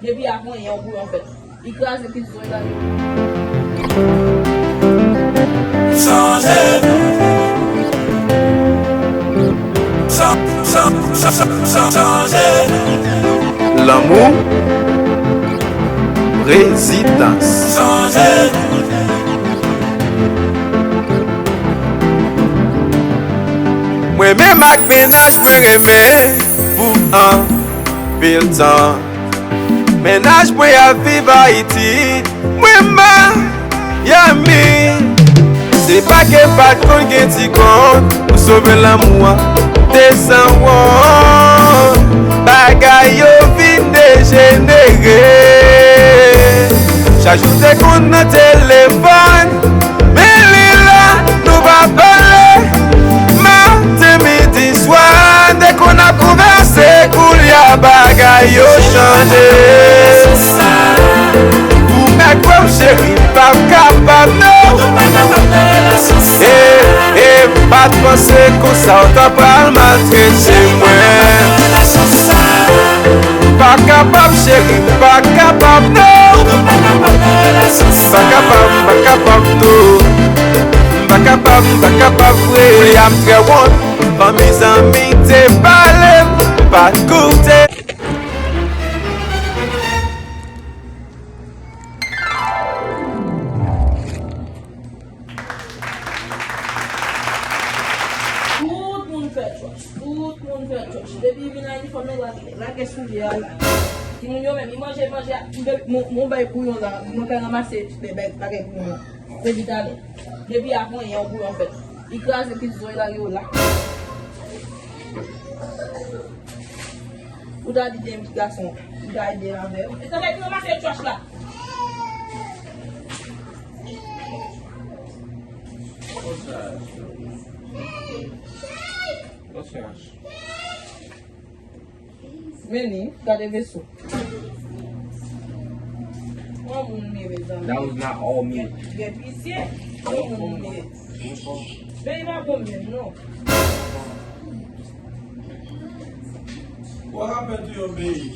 Depi apon yon bou en fait. Ikrase pis zoy la yo. L'amour, résidence. Moi-même, avec ménage, moi remets pour un pile temps. Ménage, moi, à vivre à Haïti. Moi-même, yami. C'est pas que pas de compte qui t'y compte pour sauver l'amour. Descends, bagaille au vide dégénéré. J'ajoute qu'on notre téléphone. Mais là, nous va parler. Matin, midi, soir. Dès qu'on a conversé, qu'il y a bagaille au changé. Ou mec comme chérie, pas capable, non. Pas de penser qu'on s'entend pas maltraiter moi. Pas capable chérie, pas capable non. Pas capable tout. Pas capable oui. I'm très bon. Pas mes amis t'es parlé, pas de côté. Depi vin la uniforme la ke souvyan. Ti moun yo men, mi manje mon bay pou yon la, moun ka ramase te bagay pou yon. Peditale. Depi apon yon pou yon fet. Ikrase pis zoy la yo la. Ou da di dem ki gason, ou da ide la ver. E te vek ramase trash la. Meni, gade veso. That was not all me. Get easier. Bem comer, no. What happened to your baby?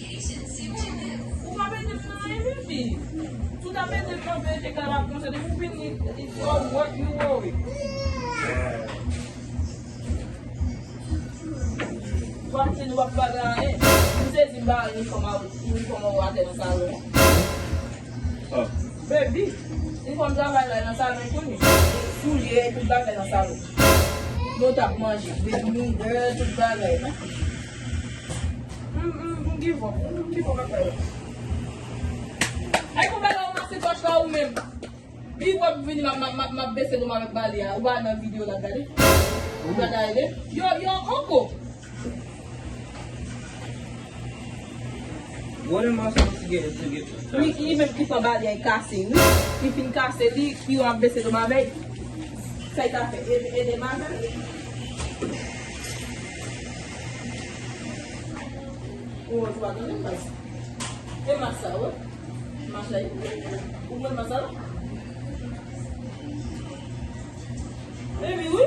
O happened to my baby? Tudo bem de fazer chegar lá com você, de fini, it's all what you worry. Quando você não vai pagar, hein? Você se vai uniforme ou até no salão. Baby, uniforme trabalha lá no salão comigo. Fulhê, tudo vai no salão. Não tá manjando, baby, tudo vai lá, né? Give up a aí como é que você gosta o mesmo? E vou vir ma bese do ma balia, o ba na vídeo lá gari. O ga daí, yo uncle. What am I supposed to get this stuff? We even keep a balia em case, we fin case ali, que uma bese do ma velho. Sai tá é de manga. O outro lado não faz. É maçã, maçã aí. Uma maçã. Baby, oui.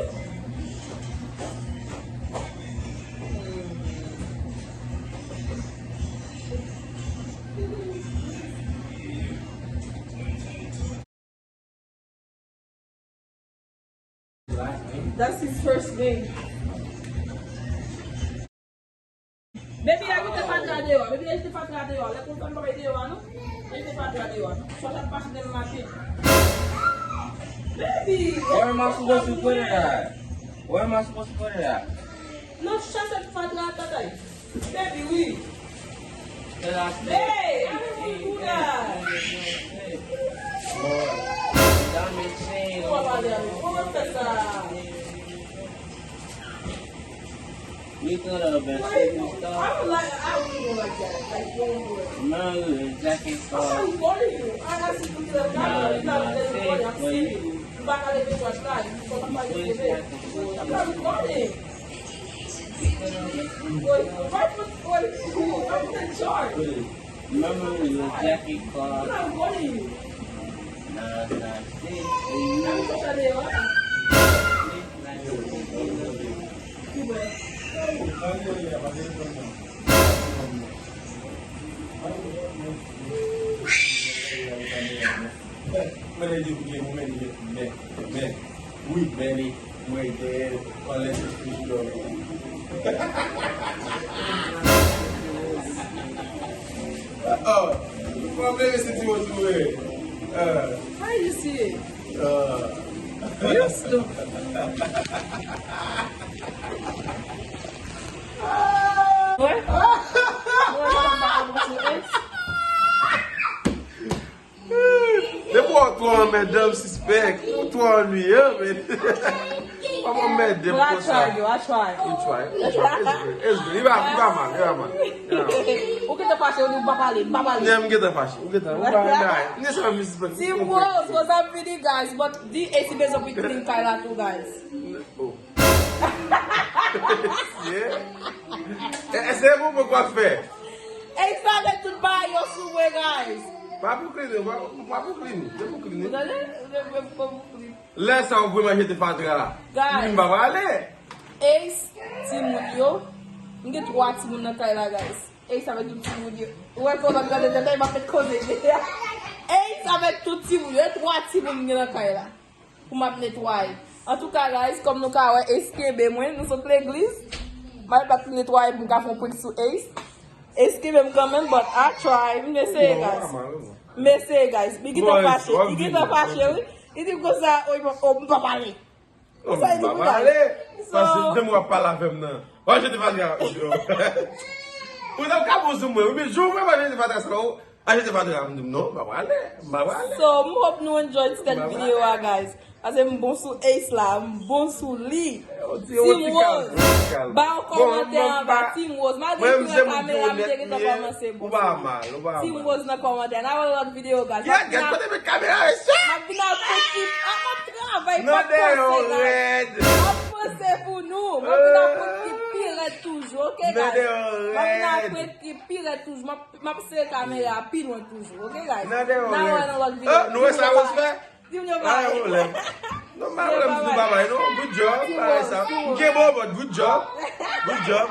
That's his first game. Baby, I get the fat guy there. Baby, I get the fat guy there. Let's put some right there, no? Let's the fat guy there. So that pass them my kid. Baby. Where am I supposed to put it at? Where am I supposed to put it at? No, shut that fat guy that baby, we. Hey, I don't do that. That makes sense. What about that? We could have been I stuff. don't even like that. Like, don't do it. No, exactly. I'm calling you. I asked you to do that. I'm back at the first time. I'm not recording. I'm in charge. Remember when the Jackie I'm Clark? not recording you. Nah, I'm social media. Vale, Mwen di pou gen mwen di men. Oui, men mwen de wale se fish do. Oh, mwen play se ti wot we. How you see it? You stupid. What? Depois tu madame suspect, tu ennuyeux, mais comment mettre des I tried, yo. I tried. You try. It's good. Il va mal. O que tá fazendo no babali? Nem get a fashion. Get a. Nem sabe me suspect. Team Rose was a pretty guys, but the AC based up with Team Kyla too, guys. Oh. Yeah. Esse é bom para faire. Hey, started to buy your suwe, guys. Vai pro clean. Vous allez? Laisse on peut manger de fazer lá. Guys. Não vai aller. Ace, Timon, yo. Nous avons 3 Timon dans Kyla, guys. Ace avec tout Timon, yo. Ouais, quand on a regardé, il m'a fait causer. Ace avec tout Timon, yo. 3 Timon dans Kyla. Pour m'a nettoyer. En tout cas, guys, comme nous avons esquibé, nous sommes l'église. Je vais pas nettoyer pour faire un point sur Ace. Esquibé quand même, but I try. Mais c'est, guys. Mais c'est, guys. Il est fâché. Il dit que ça, on ne peut pas parler. On va aller. Parce que je ne vais pas la faire maintenant. Oh, je te fais grave. Vous avez qu'à vous zoomer. Mais je ne vais pas te faire ça. Ah, je te fais grave. Non, va aller. So, I hope you enjoyed this video, guys. As I'm bon sur Ace là, bon sur Lee. Team Rose. Ba en commentaire en bas, Team Rose. Malgré que la caméra me dit que t'as commencé bon. Team Rose dans commentaire. Now I love video, guys. Yeah, get put the camera. Ma bina petit, travail pas c'est pour nous. Ma bina petit pire toujours, OK guys? Ma bina petit pire toujours. Ma c'est caméra pire toujours, OK guys? Now I love video. Nous ça va se faire. Good job. Good job. Good job.